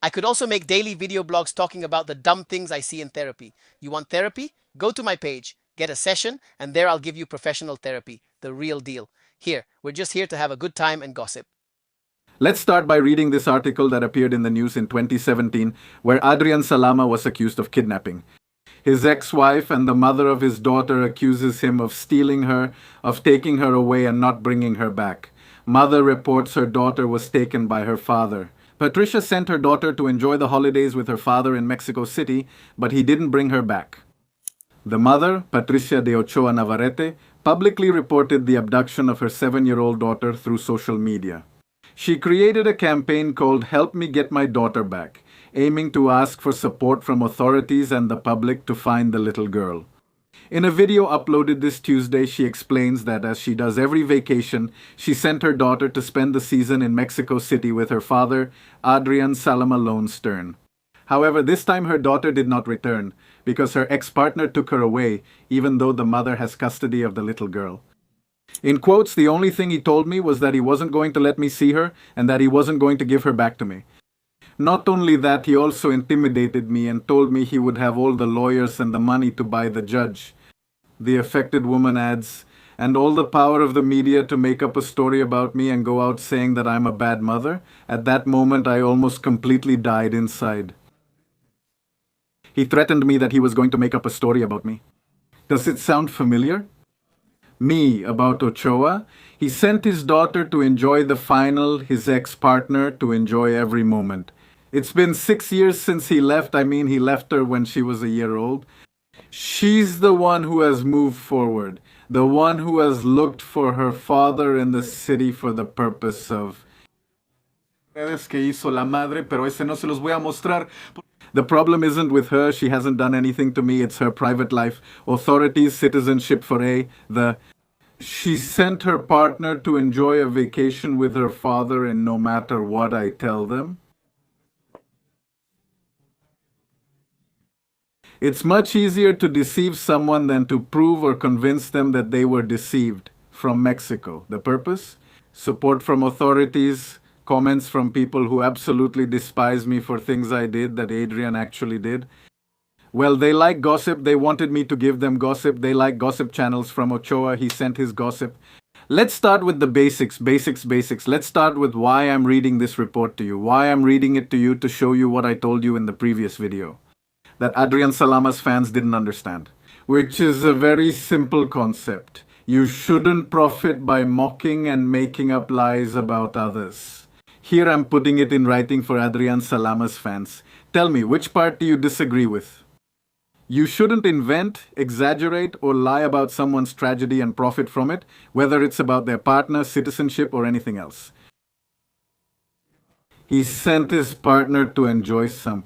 I could also make daily video blogs talking about the dumb things I see in therapy. You want therapy? Go to my page, get a session, and there I'll give you professional therapy, the real deal. Here, we're just here to have a good time and gossip. Let's start by reading this article that appeared in the news in 2017, where Adrian Salama was accused of kidnapping. His ex-wife and the mother of his daughter accuses him of stealing her, of taking her away and not bringing her back. Mother reports her daughter was taken by her father. Patricia sent her daughter to enjoy the holidays with her father in Mexico City, but he didn't bring her back. The mother, Patricia de Ochoa Navarrete, publicly reported the abduction of her 7-year-old daughter through social media. She created a campaign called Help Me Get My Daughter Back, aiming to ask for support from authorities and the public to find the little girl. In a video uploaded this Tuesday, she explains that as she does every vacation, she sent her daughter to spend the season in Mexico City with her father, Adrian Salama Lone Stern. However, this time her daughter did not return because her ex-partner took her away, even though the mother has custody of the little girl. In quotes, the only thing he told me was that he wasn't going to let me see her and that he wasn't going to give her back to me. Not only that, he also intimidated me and told me he would have all the lawyers and the money to buy the judge. The affected woman adds, and all the power of the media to make up a story about me and go out saying that I'm a bad mother. At that moment, I almost completely died inside. He threatened me that he was going to make up a story about me. Does it sound familiar? Me, about Ochoa? He sent his daughter to enjoy the final, his ex-partner to enjoy every moment. It's been 6 years since he left. He left her when she was a year old. She's the one who has moved forward, the one who has looked for her father in the city for the purpose of... que hizo la madre, pero ese no se los voy a mostrar. The problem isn't with her, she hasn't done anything to me, it's her private life. Authorities, citizenship for She sent her partner to enjoy a vacation with her father, and no matter what I tell them, it's much easier to deceive someone than to prove or convince them that they were deceived. From Mexico. The purpose? Support from authorities, comments from people who absolutely despise me for things I did that Adrian actually did. Well, they like gossip. They wanted me to give them gossip. They like gossip channels from Ochoa. He sent his gossip. Let's start with the basics. Let's start with why I'm reading this report to you. Why I'm reading it to you to show you what I told you in the previous video that Adrian Salama's fans didn't understand, which is a very simple concept. You shouldn't profit by mocking and making up lies about others. Here I'm putting it in writing for Adrian Salama's fans. Tell me, which part do you disagree with? You shouldn't invent, exaggerate, or lie about someone's tragedy and profit from it, whether it's about their partner, citizenship, or anything else. He sent his partner to enjoy some.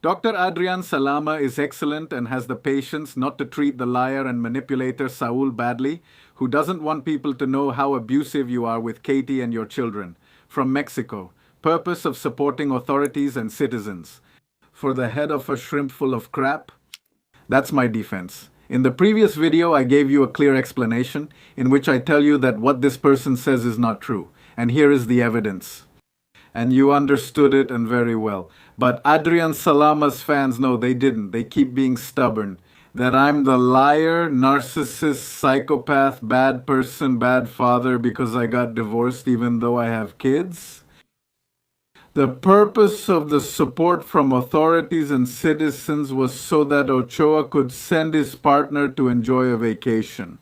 Dr. Adrian Salama is excellent and has the patience not to treat the liar and manipulator Saul badly, who doesn't want people to know how abusive you are with Katie and your children. From Mexico, purpose of supporting authorities and citizens. For the head of a shrimp full of crap? That's my defense. In the previous video, I gave you a clear explanation in which I tell you that what this person says is not true. And here is the evidence. And you understood it, and very well. But Adrian Salama's fans, no, they didn't. They keep being stubborn. That I'm the liar, narcissist, psychopath, bad person, bad father because I got divorced even though I have kids. The purpose of the support from authorities and citizens was so that Ochoa could send his partner to enjoy a vacation.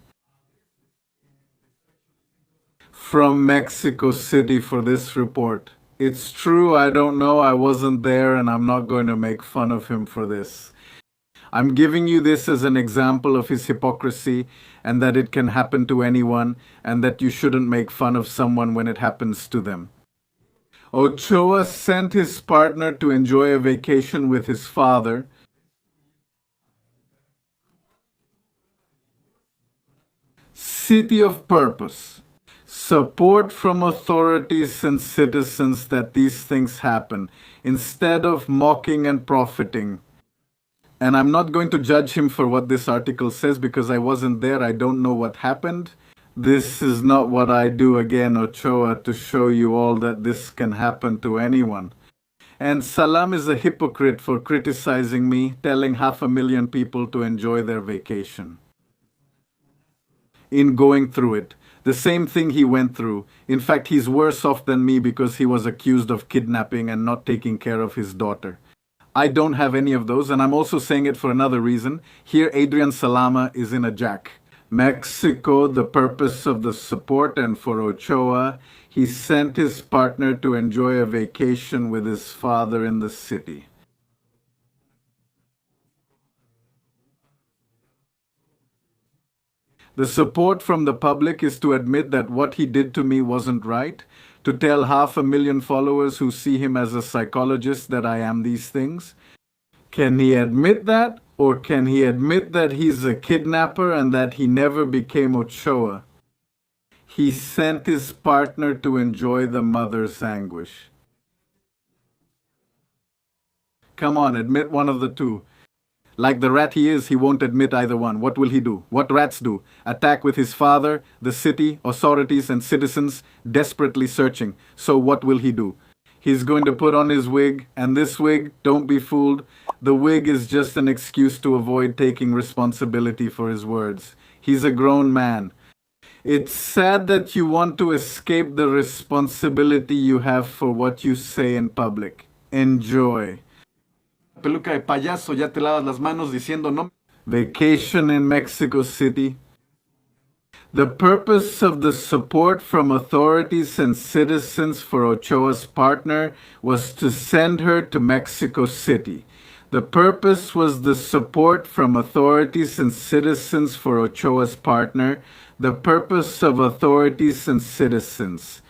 From Mexico City for this report. It's true, I don't know, I wasn't there, and I'm not going to make fun of him for this. I'm giving you this as an example of his hypocrisy, and that it can happen to anyone, and that you shouldn't make fun of someone when it happens to them. Ochoa sent his partner to enjoy a vacation with his father. City of purpose. Support from authorities and citizens that these things happen, instead of mocking and profiting. And I'm not going to judge him for what this article says because I wasn't there, I don't know what happened. This is not what I do again, Ochoa, to show you all that this can happen to anyone. And Salam is a hypocrite for criticizing me, telling 500,000 people to enjoy their vacation. In going through it, the same thing he went through. In fact, he's worse off than me because he was accused of kidnapping and not taking care of his daughter. I don't have any of those, and I'm also saying it for another reason. Here, Adrian Salama is in a jack. Mexico, the purpose of the support, and for Ochoa, he sent his partner to enjoy a vacation with his father in the city. The support from the public is to admit that what he did to me wasn't right, to tell 500,000 followers who see him as a psychologist that I am these things. Can he admit that? Or can he admit that he's a kidnapper and that he never became Ochoa? He sent his partner to enjoy the mother's anguish. Come on, admit one of the two. Like the rat he is, he won't admit either one. What will he do? What rats do? Attack with his father, the city, authorities, and citizens desperately searching. So what will he do? He's going to put on his wig, and this wig, don't be fooled, the wig is just an excuse to avoid taking responsibility for his words. He's a grown man. It's sad that you want to escape the responsibility you have for what you say in public. Enjoy. Peluca de payaso, ya te lavas las manos diciendo no. Vacation in Mexico City. The purpose of the support from authorities and citizens for Ochoa's partner was to send her to Mexico City. The purpose was the support from authorities and citizens for Ochoa's partner. The purpose of authorities and citizens.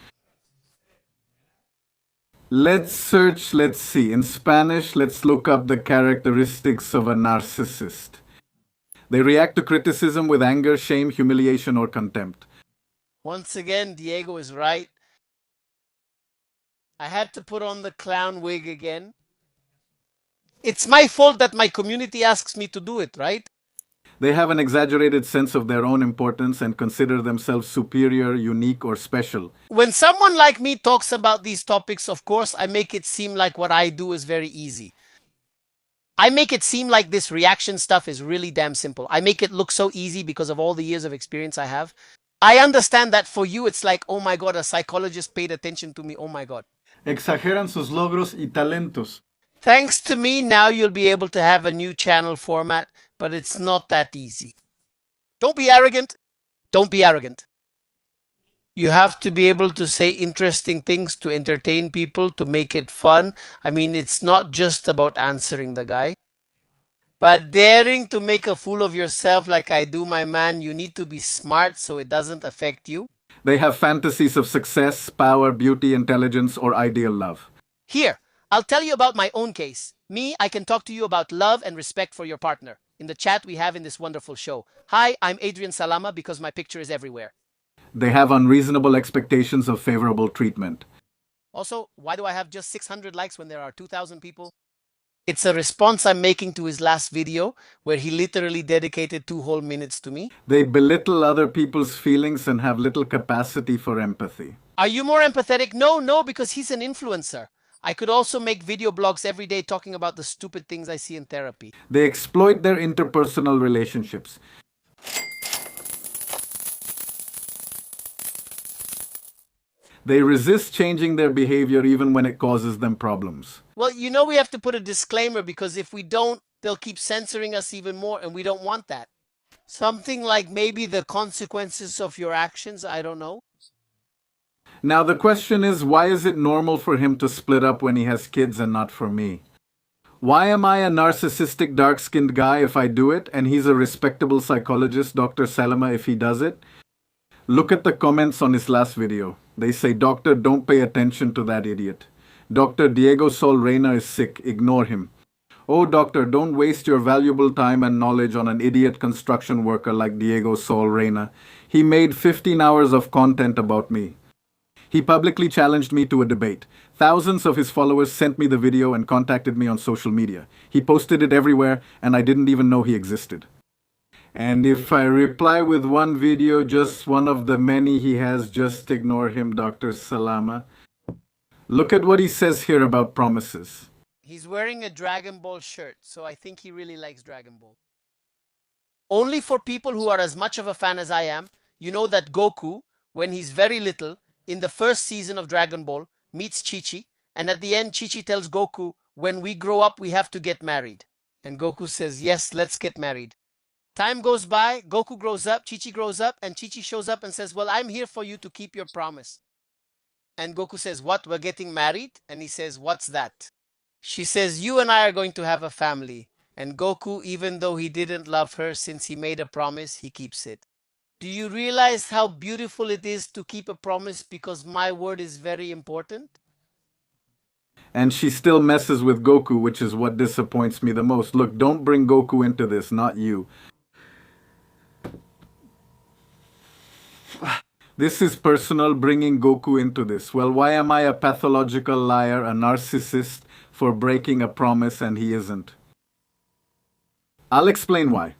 Let's search, let's see. In Spanish, let's look up the characteristics of a narcissist. They react to criticism with anger, shame, humiliation, or contempt. Once again, Diego is right. I had to put on the clown wig again. It's my fault that my community asks me to do it, right? They have an exaggerated sense of their own importance and consider themselves superior, unique, or special. When someone like me talks about these topics, of course, I make it seem like what I do is very easy. I make it seem like this reaction stuff is really damn simple. I make it look so easy because of all the years of experience I have. I understand that for you, it's like, oh my God, a psychologist paid attention to me. Oh my God. Exageran sus logros y talentos. Thanks to me, now you'll be able to have a new channel format, but it's not that easy. Don't be arrogant. Don't be arrogant. You have to be able to say interesting things to entertain people, to make it fun. I mean, it's not just about answering the guy. But daring to make a fool of yourself like I do, my man, you need to be smart so it doesn't affect you. They have fantasies of success, power, beauty, intelligence, or ideal love. Here, I'll tell you about my own case. Me, I can talk to you about love and respect for your partner. In the chat we have in this wonderful show. Hi, I'm Adrian Salama because my picture is everywhere. They have unreasonable expectations of favorable treatment. Also, why do I have just 600 likes when there are 2,000 people? It's a response I'm making to his last video where he literally dedicated 2 whole minutes to me. They belittle other people's feelings and have little capacity for empathy. Are you more empathetic? No, because he's an influencer. I could also make video blogs every day talking about the stupid things I see in therapy. They exploit their interpersonal relationships. They resist changing their behavior even when it causes them problems. Well, you know we have to put a disclaimer because if we don't, they'll keep censoring us even more and we don't want that. Something like maybe the consequences of your actions, I don't know. Now the question is, why is it normal for him to split up when he has kids and not for me? Why am I a narcissistic dark-skinned guy if I do it and he's a respectable psychologist, Dr. Salama, if he does it? Look at the comments on his last video. They say, Doctor, don't pay attention to that idiot. Dr. Diego Sol Reyna is sick. Ignore him. Oh, doctor, don't waste your valuable time and knowledge on an idiot construction worker like Diego Sol Reyna. He made 15 hours of content about me. He publicly challenged me to a debate. Thousands of his followers sent me the video and contacted me on social media. He posted it everywhere, and I didn't even know he existed. And if I reply with one video, just one of the many he has, just ignore him, Dr. Salama. Look at what he says here about promises. He's wearing a Dragon Ball shirt, so I think he really likes Dragon Ball. Only for people who are as much of a fan as I am, you know that Goku, when he's very little, in the first season of Dragon Ball, meets Chi-Chi, and at the end Chi-Chi tells Goku, when we grow up we have to get married. And Goku says, yes, let's get married. Time goes by, Goku grows up, Chi-Chi grows up, and Chi-Chi shows up and says, well, I'm here for you to keep your promise. And Goku says, what, we're getting married? And he says, what's that? She says, you and I are going to have a family. And Goku, even though he didn't love her, since he made a promise, he keeps it. Do you realize how beautiful it is to keep a promise because my word is very important? And she still messes with Goku, which is what disappoints me the most. Look, don't bring Goku into this, not you. This is personal, bringing Goku into this. Well, why am I a pathological liar, a narcissist, for breaking a promise and he isn't? I'll explain why.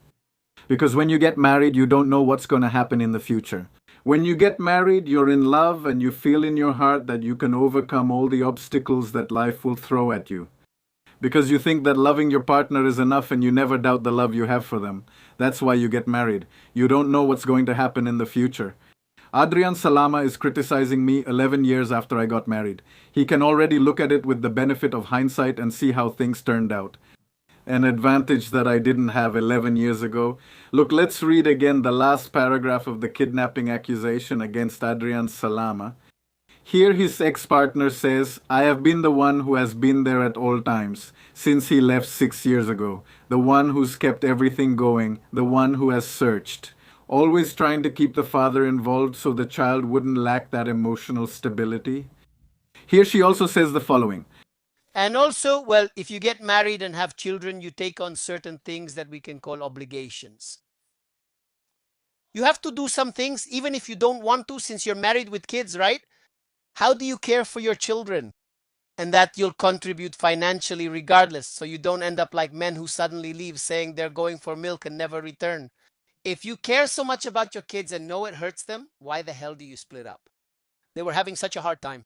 Because when you get married, you don't know what's going to happen in the future. When you get married, you're in love and you feel in your heart that you can overcome all the obstacles that life will throw at you. Because you think that loving your partner is enough and you never doubt the love you have for them. That's why you get married. You don't know what's going to happen in the future. Adrian Salama is criticizing me 11 years after I got married. He can already look at it with the benefit of hindsight and see how things turned out. An advantage that I didn't have 11 years ago. Look, let's read again the last paragraph of the kidnapping accusation against Adrian Salama. Here his ex-partner says, I have been the one who has been there at all times, since he left 6 years ago, the one who's kept everything going, the one who has searched, always trying to keep the father involved so the child wouldn't lack that emotional stability. Here she also says the following. And also, well, if you get married and have children, you take on certain things that we can call obligations. You have to do some things even if you don't want to, since you're married with kids, right? How do you care for your children? And that you'll contribute financially regardless, so you don't end up like men who suddenly leave saying they're going for milk and never return. If you care so much about your kids and know it hurts them, why the hell do you split up? They were having such a hard time.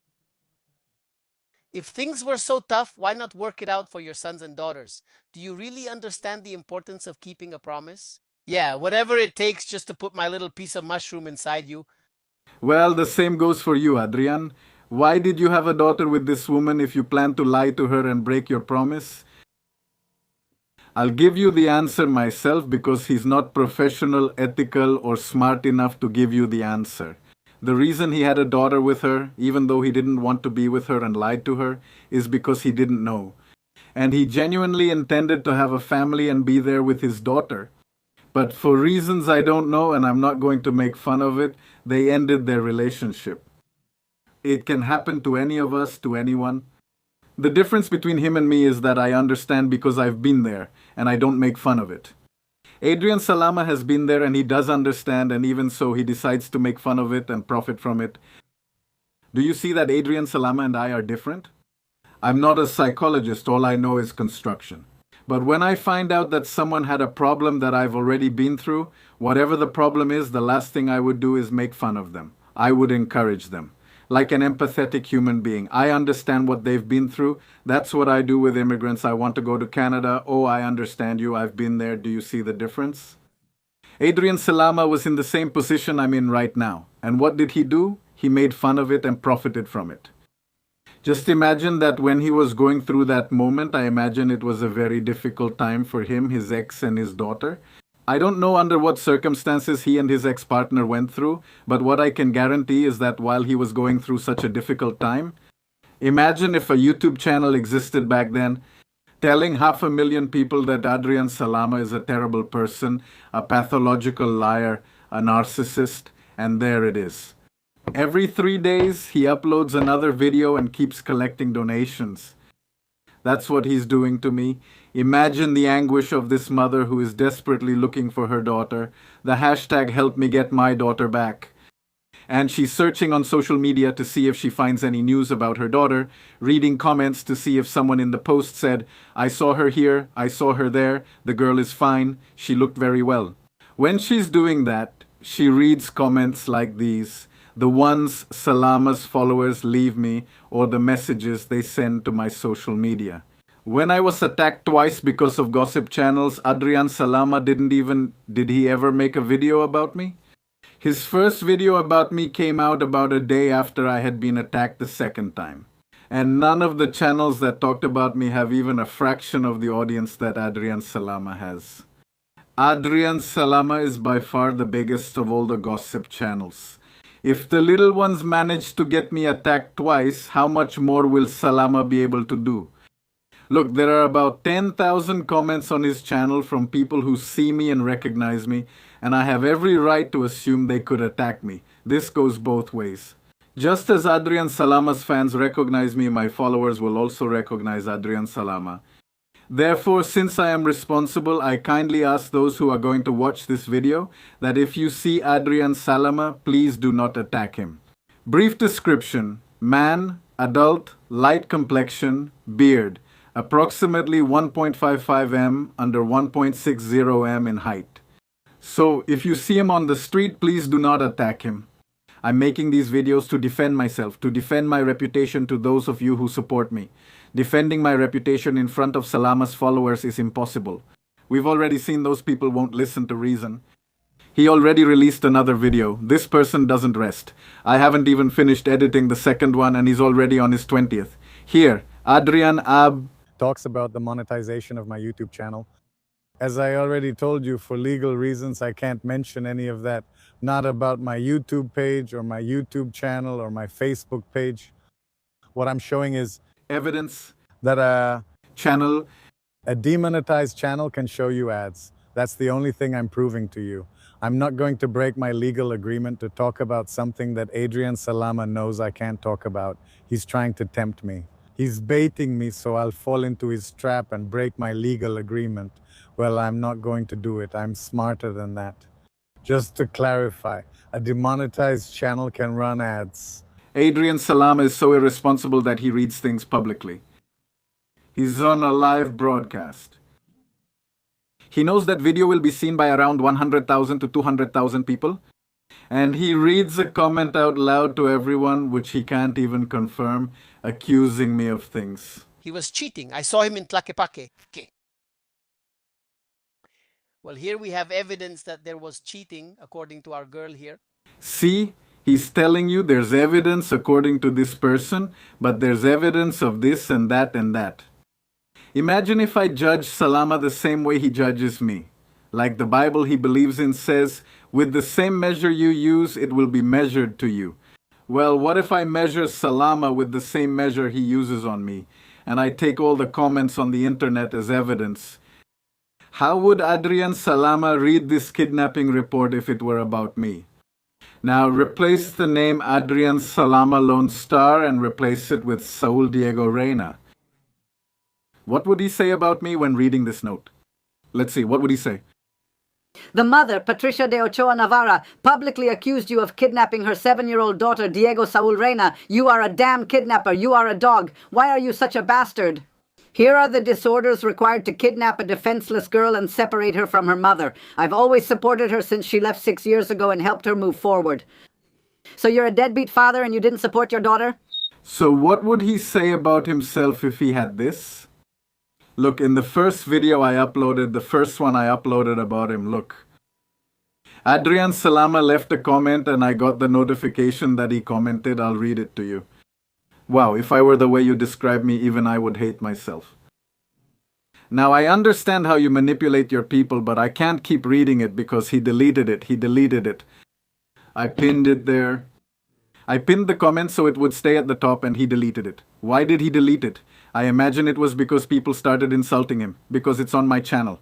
If things were so tough, why not work it out for your sons and daughters? Do you really understand the importance of keeping a promise? Yeah, whatever it takes just to put my little piece of mushroom inside you. Well, the same goes for you, Adrian. Why did you have a daughter with this woman if you plan to lie to her and break your promise? I'll give you the answer myself because he's not professional, ethical, or smart enough to give you the answer. The reason he had a daughter with her, even though he didn't want to be with her and lied to her, is because he didn't know. And he genuinely intended to have a family and be there with his daughter. But for reasons I don't know, and I'm not going to make fun of it, they ended their relationship. It can happen to any of us, to anyone. The difference between him and me is that I understand because I've been there, and I don't make fun of it. Adrian Salama has been there and he does understand, and even so he decides to make fun of it and profit from it. Do you see that Adrian Salama and I are different? I'm not a psychologist, all I know is construction. But when I find out that someone had a problem that I've already been through, whatever the problem is, the last thing I would do is make fun of them. I would encourage them. Like an empathetic human being. I understand what they've been through. That's what I do with immigrants. I want to go to Canada. Oh, I understand you. I've been there. Do you see the difference? Adrian Salama was in the same position I'm in right now. And what did he do? He made fun of it and profited from it. Just imagine that when he was going through that moment, I imagine it was a very difficult time for him, his ex, and his daughter. I don't know under what circumstances he and his ex-partner went through, but what I can guarantee is that while he was going through such a difficult time, imagine if a YouTube channel existed back then, telling 500,000 people that Adrian Salama is a terrible person, a pathological liar, a narcissist, and there it is. Every 3 days, he uploads another video and keeps collecting donations. That's what he's doing to me. Imagine the anguish of this mother who is desperately looking for her daughter. The hashtag help me get my daughter back. And she's searching on social media to see if she finds any news about her daughter, reading comments to see if someone in the post said, I saw her here, I saw her there, the girl is fine, she looked very well. When she's doing that, she reads comments like these, the ones Salama's followers leave me, or the messages they send to my social media. When I was attacked twice because of gossip channels, Adrian Salama did he ever make a video about me? His first video about me came out about a day after I had been attacked the second time. And none of the channels that talked about me have even a fraction of the audience that Adrian Salama has. Adrian Salama is by far the biggest of all the gossip channels. If the little ones managed to get me attacked twice, how much more will Salama be able to do? Look, there are about 10,000 comments on his channel from people who see me and recognize me, and I have every right to assume they could attack me. This goes both ways. Just as Adrian Salama's fans recognize me, my followers will also recognize Adrian Salama. Therefore, since I am responsible, I kindly ask those who are going to watch this video that if you see Adrian Salama, please do not attack him. Brief description: man, adult, light complexion, beard, approximately 1.55 m under 1.60 m in height. So, if you see him on the street, please do not attack him. I'm making these videos to defend myself, to defend my reputation to those of you who support me. Defending my reputation in front of Salama's followers is impossible. We've already seen those people won't listen to reason. He already released another video. This person doesn't rest. I haven't even finished editing the second one and he's already on his 20th. Here, Adrian talks about the monetization of my YouTube channel. As I already told you, for legal reasons, I can't mention any of that. Not about my YouTube page or my YouTube channel or my Facebook page. What I'm showing is evidence that a demonetized channel can show you ads. That's the only thing I'm proving to you. I'm not going to break my legal agreement to talk about something that Adrian Salama knows I can't talk about. He's trying to tempt me. He's baiting me so I'll fall into his trap and break my legal agreement. Well, I'm not going to do it. I'm smarter than that. Just to clarify, a demonetized channel can run ads. Adrian Salama is so irresponsible that he reads things publicly. He's on a live broadcast. He knows that video will be seen by around 100,000 to 200,000 people. And he reads a comment out loud to everyone, which he can't even confirm, accusing me of things. He was cheating. I saw him in Tlaquepaque. Okay. Well, here we have evidence that there was cheating, according to our girl here. See? He's telling you there's evidence according to this person, but there's evidence of this and that and that. Imagine if I judge Salama the same way he judges me. Like the Bible he believes in says, with the same measure you use, it will be measured to you. Well, what if I measure Salama with the same measure he uses on me, and I take all the comments on the internet as evidence? How would Adrian Salama read this kidnapping report if it were about me? Now replace the name Adrian Salama Lone Star and replace it with Saul Diego Reyna. What would he say about me when reading this note? Let's see, what would he say? The mother, Patricia de Ochoa Navarra, publicly accused you of kidnapping her 7-year-old daughter, Diego Saul Reyna. You are a damn kidnapper. You are a dog. Why are you such a bastard? Here are the disorders required to kidnap a defenseless girl and separate her from her mother. I've always supported her since she left 6 years ago and helped her move forward. So you're a deadbeat father and you didn't support your daughter? So what would he say about himself if he had this? Look, in the first video I uploaded, the first one I uploaded about him, look. Adrian Salama left a comment and I got the notification that he commented. I'll read it to you. Wow, if I were the way you describe me, even I would hate myself. Now, I understand how you manipulate your people, but I can't keep reading it because he deleted it. He deleted it. I pinned it there. I pinned the comment so it would stay at the top and he deleted it. Why did he delete it? I imagine it was because people started insulting him, because it's on my channel.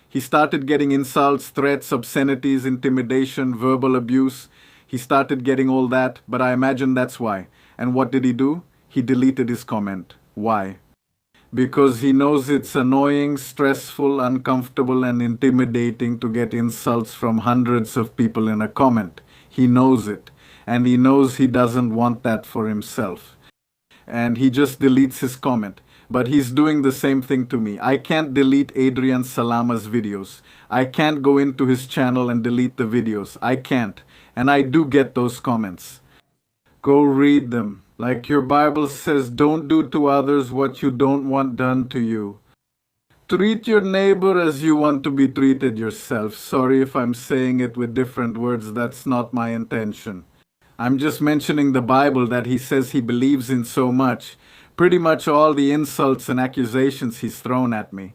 He started getting insults, threats, obscenities, intimidation, verbal abuse. He started getting all that, but I imagine that's why. And what did he do? He deleted his comment. Why? Because he knows it's annoying, stressful, uncomfortable, and intimidating to get insults from hundreds of people in a comment. He knows it. And he knows he doesn't want that for himself. And he just deletes his comment. But he's doing the same thing to me. I can't delete Adrian Salama's videos. I can't go into his channel and delete the videos. I can't. And I do get those comments. Go read them. Like your Bible says, don't do to others what you don't want done to you. Treat your neighbor as you want to be treated yourself. Sorry if I'm saying it with different words, that's not my intention. I'm just mentioning the Bible that he says he believes in so much. Pretty much all the insults and accusations he's thrown at me.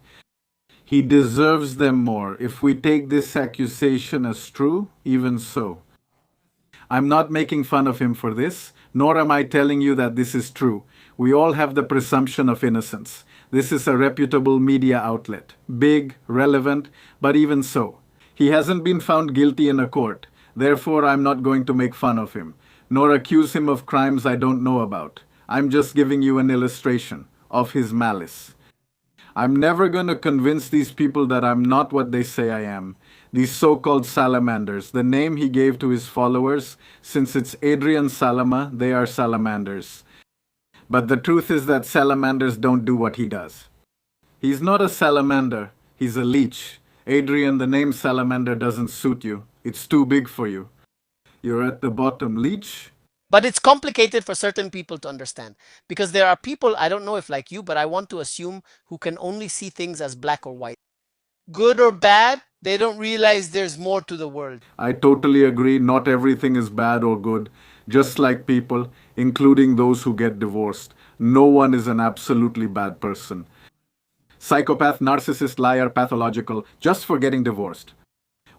He deserves them more. If we take this accusation as true, even so. I'm not making fun of him for this, nor am I telling you that this is true. We all have the presumption of innocence. This is a reputable media outlet. Big, relevant, but even so. He hasn't been found guilty in a court. Therefore, I'm not going to make fun of him, nor accuse him of crimes I don't know about. I'm just giving you an illustration of his malice. I'm never going to convince these people that I'm not what they say I am. These so-called salamanders, the name he gave to his followers, since it's Adrian Salama, they are salamanders. But the truth is that salamanders don't do what he does. He's not a salamander, he's a leech. Adrian, the name salamander doesn't suit you. It's too big for you. You're at the bottom, leech. But it's complicated for certain people to understand, because there are people, I don't know if like you, but I want to assume, who can only see things as black or white. Good or bad, they don't realize there's more to the world. I totally agree. Not everything is bad or good. Just like people, including those who get divorced. No one is an absolutely bad person. Psychopath, narcissist, liar, pathological, just for getting divorced.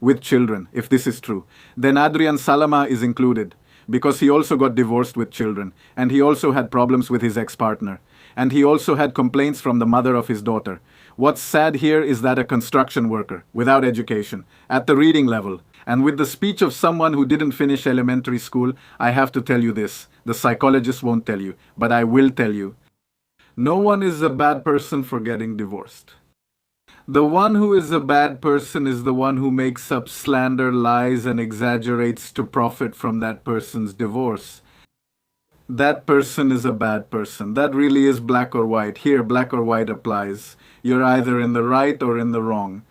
With children, if this is true. Then Adrian Salama is included, because he also got divorced with children, and he also had problems with his ex-partner. And he also had complaints from the mother of his daughter. What's sad here is that a construction worker, without education, at the reading level, and with the speech of someone who didn't finish elementary school, I have to tell you this. The psychologist won't tell you, but I will tell you. No one is a bad person for getting divorced. The one who is a bad person is the one who makes up slander, lies, and exaggerates to profit from that person's divorce. That person is a bad person. That really is black or white. Here, black or white applies. You're either in the right or in the wrong.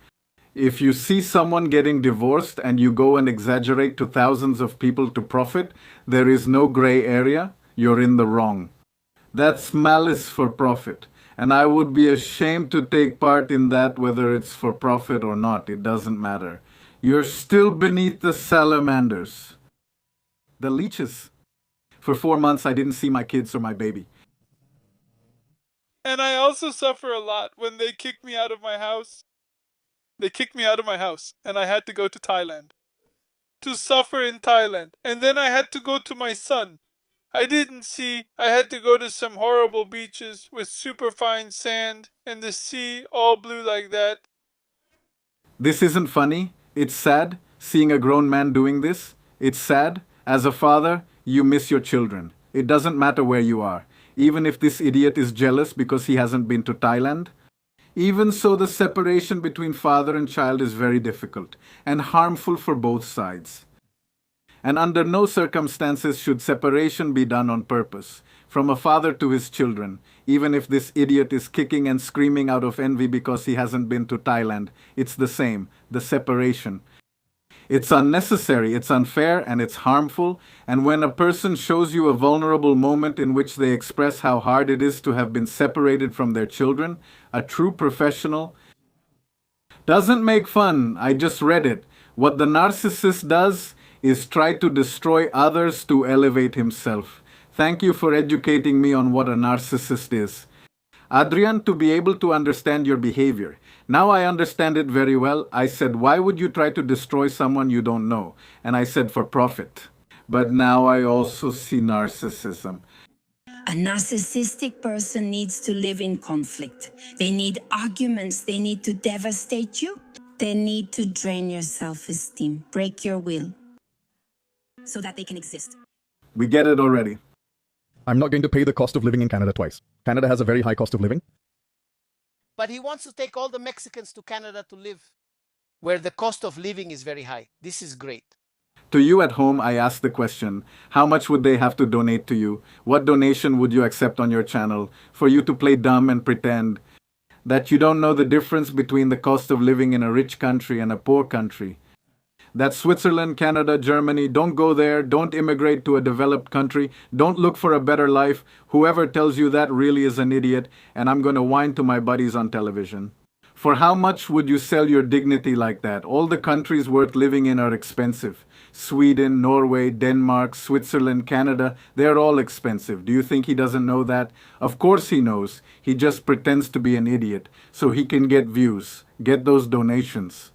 If you see someone getting divorced and you go and exaggerate to thousands of people to profit, there is no gray area. You're in the wrong. That's malice for profit. And I would be ashamed to take part in that, whether it's for profit or not. It doesn't matter. You're still beneath the salamanders. The leeches. For 4 months, I didn't see my kids or my baby. And I also suffer a lot when they kick me out of my house. They kicked me out of my house, and I had to go to Thailand. To suffer in Thailand. And then I had to go to my son. I didn't see. I had to go to some horrible beaches with super fine sand and the sea all blue like that. This isn't funny. It's sad seeing a grown man doing this. It's sad. As a father, you miss your children. It doesn't matter where you are. Even if this idiot is jealous because he hasn't been to Thailand. Even so, the separation between father and child is very difficult and harmful for both sides. And under no circumstances should separation be done on purpose, from a father to his children, even if this idiot is kicking and screaming out of envy because he hasn't been to Thailand. It's the same, the separation. It's unnecessary, it's unfair, and it's harmful. And when a person shows you a vulnerable moment in which they express how hard it is to have been separated from their children, a true professional doesn't make fun. I just read it. What the narcissist does is try to destroy others to elevate himself. Thank you for educating me on what a narcissist is. Adrian, to be able to understand your behavior. Now I understand it very well. I said, why would you try to destroy someone you don't know? And I said, for profit. But now I also see narcissism. A narcissistic person needs to live in conflict. They need arguments. They need to devastate you. They need to drain your self-esteem, break your will, so that they can exist. We get it already. I'm not going to pay the cost of living in Canada twice. Canada has a very high cost of living. But he wants to take all the Mexicans to Canada to live, where the cost of living is very high. This is great. To you at home, I ask the question, how much would they have to donate to you? What donation would you accept on your channel for you to play dumb and pretend that you don't know the difference between the cost of living in a rich country and a poor country? That Switzerland, Canada, Germany, don't go there, don't immigrate to a developed country, don't look for a better life. Whoever tells you that really is an idiot, and I'm going to whine to my buddies on television. For how much would you sell your dignity like that? All the countries worth living in are expensive. Sweden, Norway, Denmark, Switzerland, Canada, they're all expensive. Do you think he doesn't know that? Of course he knows. He just pretends to be an idiot so he can get views, get those donations.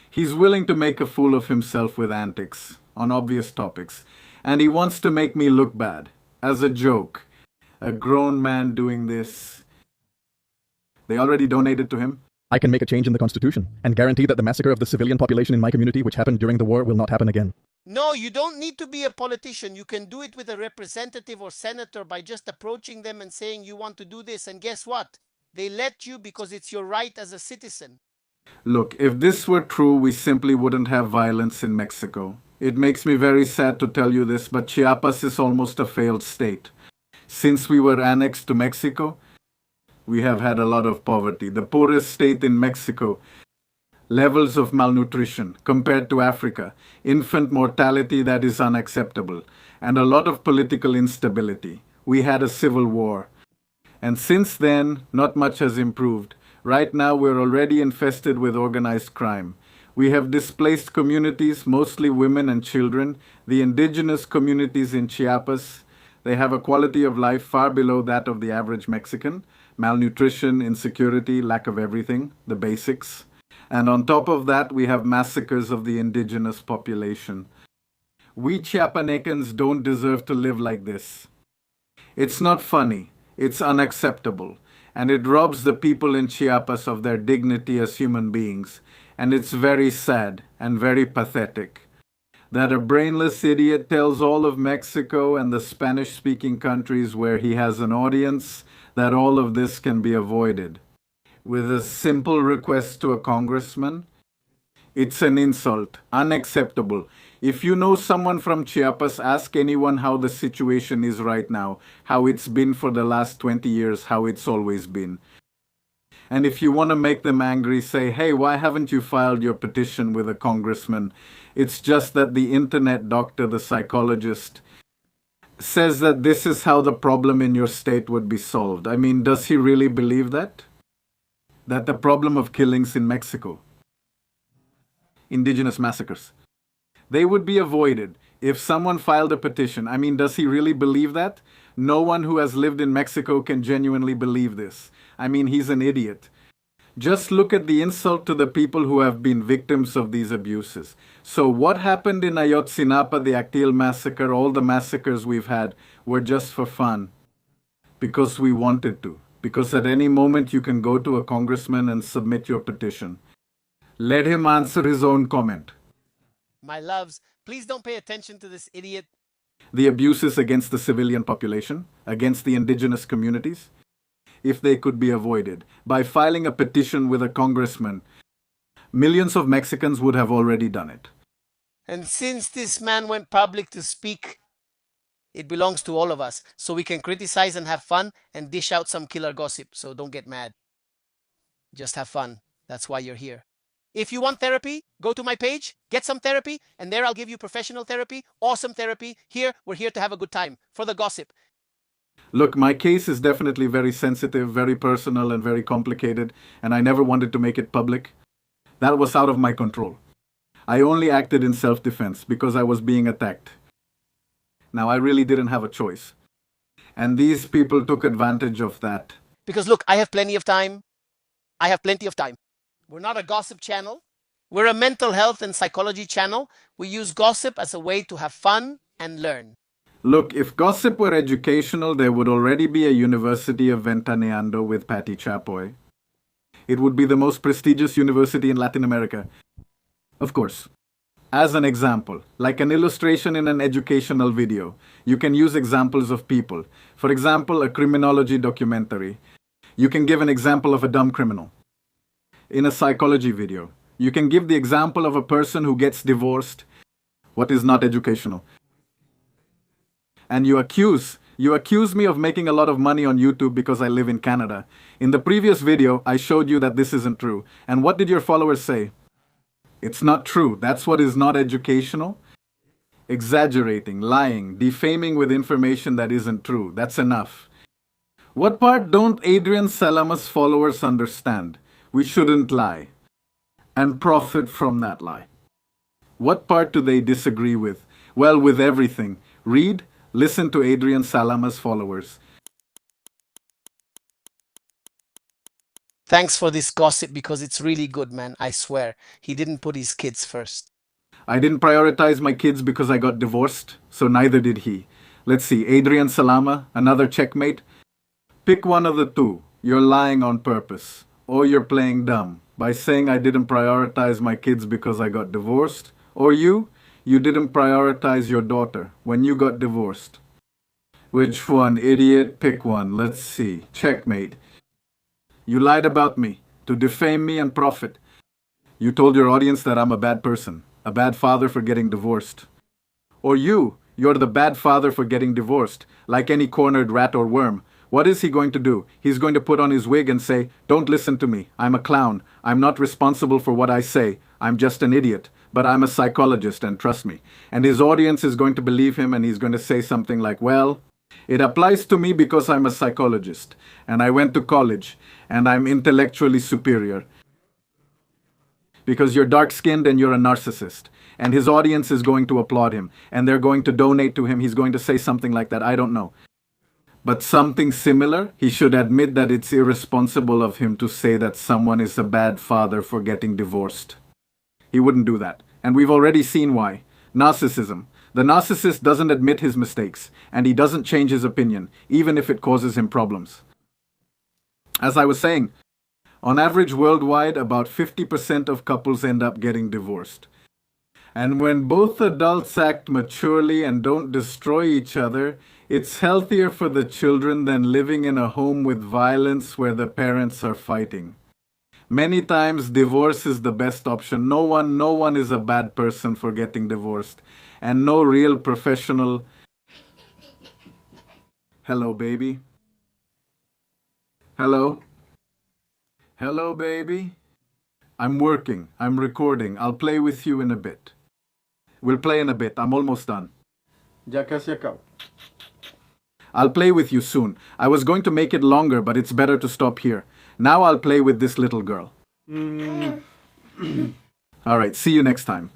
He's willing to make a fool of himself with antics on obvious topics, and he wants to make me look bad, as a joke. A grown man doing this. They already donated to him? I can make a change in the Constitution and guarantee that the massacre of the civilian population in my community, which happened during the war, will not happen again. No, you don't need to be a politician. You can do it with a representative or senator by just approaching them and saying you want to do this. And guess what? They let you because it's your right as a citizen. Look, if this were true, we simply wouldn't have violence in Mexico. It makes me very sad to tell you this, but Chiapas is almost a failed state. Since we were annexed to Mexico, we have had a lot of poverty. The poorest state in Mexico. Levels of malnutrition compared to Africa. Infant mortality that is unacceptable. And a lot of political instability. We had a civil war. And since then, not much has improved. Right now, we're already infested with organized crime. We have displaced communities, mostly women and children. The indigenous communities in Chiapas, they have a quality of life far below that of the average Mexican. Malnutrition, insecurity, lack of everything, the basics. And on top of that, we have massacres of the indigenous population. We Chiapanecans don't deserve to live like this. It's not funny. It's unacceptable. And it robs the people in Chiapas of their dignity as human beings. And it's very sad and very pathetic that a brainless idiot tells all of Mexico and the Spanish-speaking countries where he has an audience that all of this can be avoided. With a simple request to a congressman, it's an insult, unacceptable. If you know someone from Chiapas, ask anyone how the situation is right now, how it's been for the last 20 years, how it's always been. And if you want to make them angry, say, hey, why haven't you filed your petition with a congressman? It's just that the internet doctor, the psychologist, says that this is how the problem in your state would be solved. I mean, does he really believe that? That the problem of killings in Mexico, indigenous massacres, they would be avoided if someone filed a petition. I mean, does he really believe that? No one who has lived in Mexico can genuinely believe this. I mean, he's an idiot. Just look at the insult to the people who have been victims of these abuses. So what happened in Ayotzinapa, the Actil massacre, all the massacres we've had were just for fun. Because we wanted to. Because at any moment you can go to a congressman and submit your petition. Let him answer his own comment. My loves, please don't pay attention to this idiot. The abuses against the civilian population, against the indigenous communities, if they could be avoided by filing a petition with a congressman, millions of Mexicans would have already done it. And since this man went public to speak, it belongs to all of us, so we can criticize and have fun and dish out some killer gossip, so don't get mad. Just have fun. That's why you're here. If you want therapy, go to my page, get some therapy, and there I'll give you professional therapy, awesome therapy. Here, we're here to have a good time, for the gossip. Look, my case is definitely very sensitive, very personal, and very complicated, and I never wanted to make it public. That was out of my control. I only acted in self-defense because I was being attacked. Now, I really didn't have a choice. And these people took advantage of that. Because look, I have plenty of time. I have plenty of time. We're not a gossip channel. We're a mental health and psychology channel. We use gossip as a way to have fun and learn. Look, if gossip were educational, there would already be a University of Ventaneando with Patti Chapoy. It would be the most prestigious university in Latin America. Of course. As an example, like an illustration in an educational video, you can use examples of people. For example, a criminology documentary. You can give an example of a dumb criminal. In a psychology video, you can give the example of a person who gets divorced, What is not educational? And you accuse me of making a lot of money on YouTube because I live in Canada. In the previous video, I showed you that this isn't true. And what did your followers say? It's not true. That's what is not educational. Exaggerating, lying, defaming with information that isn't true. That's enough. What part don't Adrian Salama's followers understand? We shouldn't lie and profit from that lie. What part do they disagree with? Well, with everything. Read, listen to Adrian Salama's followers. Thanks for this gossip because it's really good, man. I swear. He didn't put his kids first. I didn't prioritize my kids because I got divorced, so neither did he. Let's see, Adrian Salama, another checkmate. Pick one of the two. You're lying on purpose, or you're playing dumb by saying I didn't prioritize my kids because I got divorced, or you didn't prioritize your daughter when you got divorced. Which one, idiot? Pick one. Let's see. Checkmate. You lied about me to defame me and profit. You told your audience that I'm a bad person, a bad father for getting divorced. Or you're the bad father for getting divorced, like any cornered rat or worm. What is he going to do? He's going to put on his wig and say, "Don't listen to me. I'm a clown. I'm not responsible for what I say. I'm just an idiot. But I'm a psychologist and trust me." And his audience is going to believe him and he's going to say something like, "Well, it applies to me because I'm a psychologist and I went to college and I'm intellectually superior." Because you're dark-skinned and you're a narcissist. And his audience is going to applaud him and they're going to donate to him. He's going to say something like that. I don't know. But something similar, he should admit that it's irresponsible of him to say that someone is a bad father for getting divorced. He wouldn't do that. And we've already seen why. Narcissism. The narcissist doesn't admit his mistakes, and he doesn't change his opinion, even if it causes him problems. As I was saying, on average worldwide, about 50% of couples end up getting divorced. And when both adults act maturely and don't destroy each other, it's healthier for the children than living in a home with violence where the parents are fighting. Many times, divorce is the best option. No one is a bad person for getting divorced. And no real professional... Hello, baby. Hello? Hello, baby? I'm working. I'm recording. I'll play with you in a bit. We'll play in a bit. I'm almost done. I'll play with you soon. I was going to make it longer, but it's better to stop here. Now I'll play with this little girl. All right, see you next time.